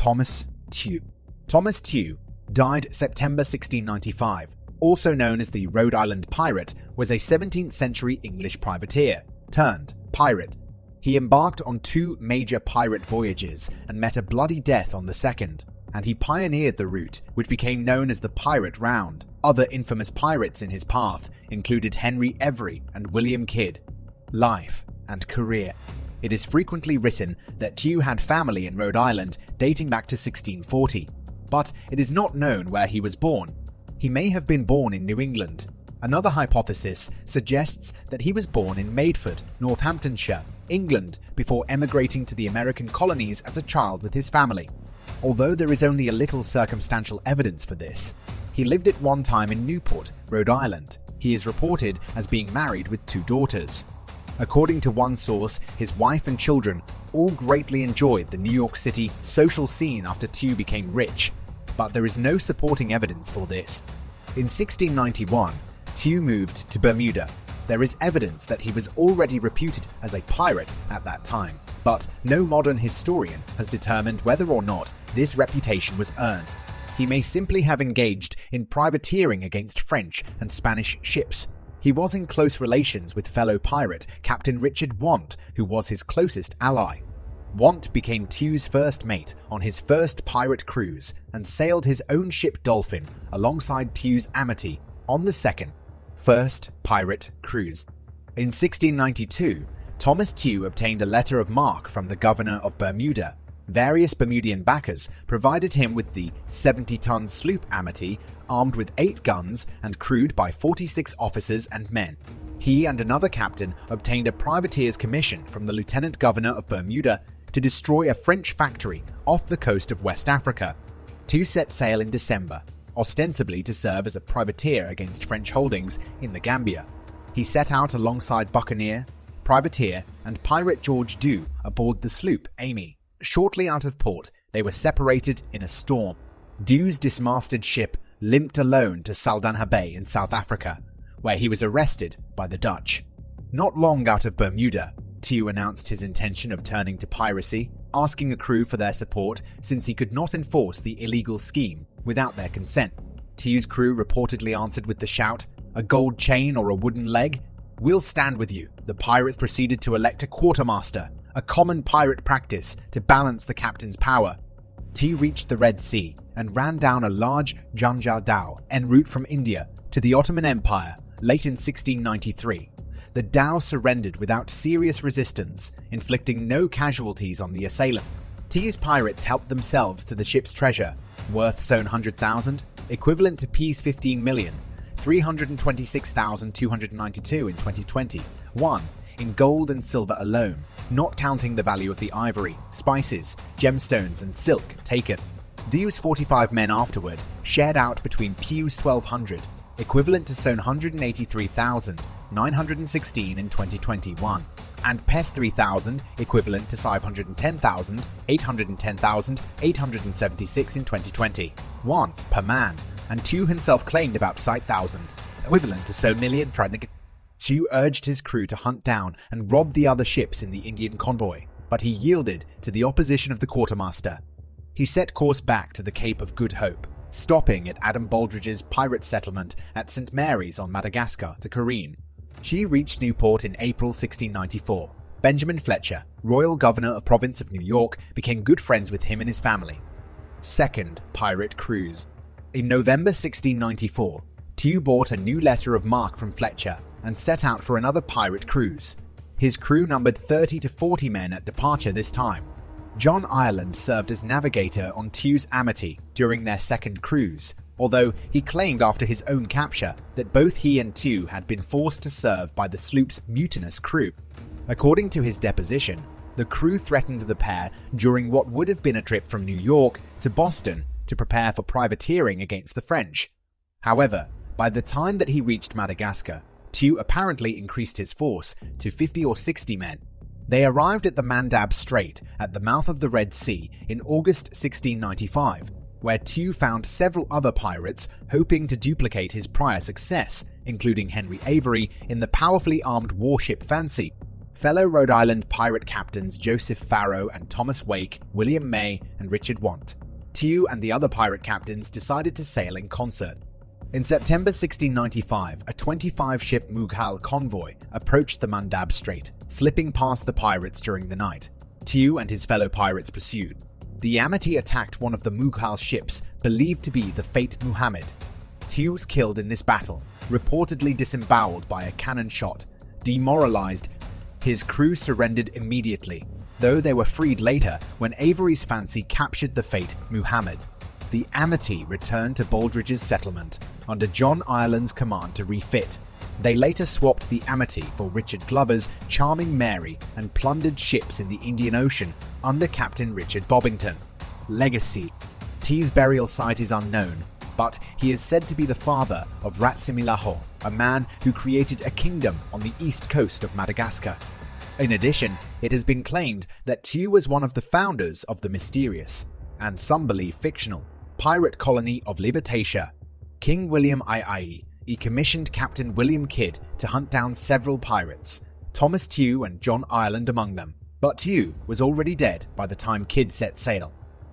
Thomas Tew. Thomas Tew died September 1695, also known as the Rhode Island Pirate, was a 17th century English privateer turned pirate. He embarked on 2 major pirate voyages and met a bloody death on the second, and he pioneered the route, which became known as the Pirate Round. Other infamous pirates in his path included Henry Every and William Kidd. Life and career. It is frequently written that Tew had family in Rhode Island dating back to 1640, but it is not known where he was born. He may have been born in New England. Another hypothesis suggests that he was born in Maidford, Northamptonshire, England, before emigrating to the American colonies as a child with his family. Although there is only a little circumstantial evidence for this, he lived at one time in Newport, Rhode Island. He is reported as being married with 2 daughters. According to one source, his wife and children all greatly enjoyed the New York City social scene after Tew became rich, but there is no supporting evidence for this. In 1691, Tew moved to Bermuda. There is evidence that he was already reputed as a pirate at that time, but no modern historian has determined whether or not this reputation was earned. He may simply have engaged in privateering against French and Spanish ships. He was in close relations with fellow pirate Captain Richard Want, who was his closest ally. Want became Tew's first mate on his first pirate cruise and sailed his own ship Dolphin alongside Tew's Amity on the second first pirate cruise. In 1692, Thomas Tew obtained a letter of marque from the governor of Bermuda. Various Bermudian backers provided him with the 70-ton sloop Amity, armed with 8 guns and crewed by 46 officers and men. He and another captain obtained a privateer's commission from the lieutenant governor of Bermuda to destroy a French factory off the coast of West Africa. Tew set sail in December, ostensibly to serve as a privateer against French holdings in the Gambia. He set out alongside buccaneer, privateer, and pirate George Dew aboard the sloop Amy. Shortly out of port, they were separated in a storm. Dew's dismasted ship limped alone to Saldanha Bay in South Africa, where he was arrested by the Dutch. Not long out of Bermuda, Tew announced his intention of turning to piracy, asking the crew for their support since he could not enforce the illegal scheme without their consent. Tew's crew reportedly answered with the shout, "A gold chain or a wooden leg? We'll stand with you." The pirates proceeded to elect a quartermaster, a common pirate practice to balance the captain's power. Tew reached the Red Sea and ran down a large Janjar dhow en route from India to the Ottoman Empire late in 1693. The dhow surrendered without serious resistance, inflicting no casualties on the assailant. Tew's pirates helped themselves to the ship's treasure, worth $700,000, equivalent to Ps 15 million, $326,292 in 2021, in gold and silver alone, not counting the value of the ivory, spices, gemstones, and silk taken. Dew's 45 men afterward shared out between Ps 1,200, equivalent to $783,916 in 2021, and Pes 3,000, equivalent to $510,876 in 2021 per man, and Tew himself claimed about 1,000, equivalent to so million. Tew urged his crew to hunt down and rob the other ships in the Indian convoy, but he yielded to the opposition of the quartermaster. He set course back to the Cape of Good Hope, stopping at Adam Baldridge's pirate settlement at St. Mary's on Madagascar to careen. She reached Newport in April 1694. Benjamin Fletcher, royal governor of Province of New York, became good friends with him and his family. Second pirate cruise. In November 1694, Tew bought a new letter of marque from Fletcher and set out for another pirate cruise. His crew numbered 30 to 40 men at departure this time. John Ireland served as navigator on Tew's Amity during their second cruise, although he claimed after his own capture that both he and Tew had been forced to serve by the sloop's mutinous crew. According to his deposition, the crew threatened the pair during what would have been a trip from New York to Boston to prepare for privateering against the French. However, by the time that he reached Madagascar, Tew apparently increased his force to 50 or 60 men. They arrived at the Mandab Strait at the mouth of the Red Sea in August 1695, where Tew found several other pirates hoping to duplicate his prior success, including Henry Avery in the powerfully armed warship Fancy, fellow Rhode Island pirate captains Joseph Farrow and Thomas Wake, William May, and Richard Want. Tew and the other pirate captains decided to sail in concert. In September 1695, a 25-ship Mughal convoy approached the Mandab Strait, slipping past the pirates during the night. Tew and his fellow pirates pursued. The Amity attacked one of the Mughal ships believed to be the Fate Muhammad. Tew was killed in this battle, reportedly disemboweled by a cannon shot. Demoralized, his crew surrendered immediately, though they were freed later when Avery's Fancy captured the Fate Muhammad. The Amity returned to Baldridge's settlement under John Ireland's command to refit. They later swapped the Amity for Richard Glover's Charming Mary and plundered ships in the Indian Ocean under Captain Richard Bobbington. Legacy. Tew's burial site is unknown, but he is said to be the father of Ratsimilaho, a man who created a kingdom on the east coast of Madagascar. In addition, it has been claimed that Tew was one of the founders of the mysterious, and some believe fictional, pirate colony of Libertatia. King William II commissioned Captain William Kidd to hunt down several pirates, Thomas Tew and John Ireland among them, but Tew was already dead by the time Kidd set sail.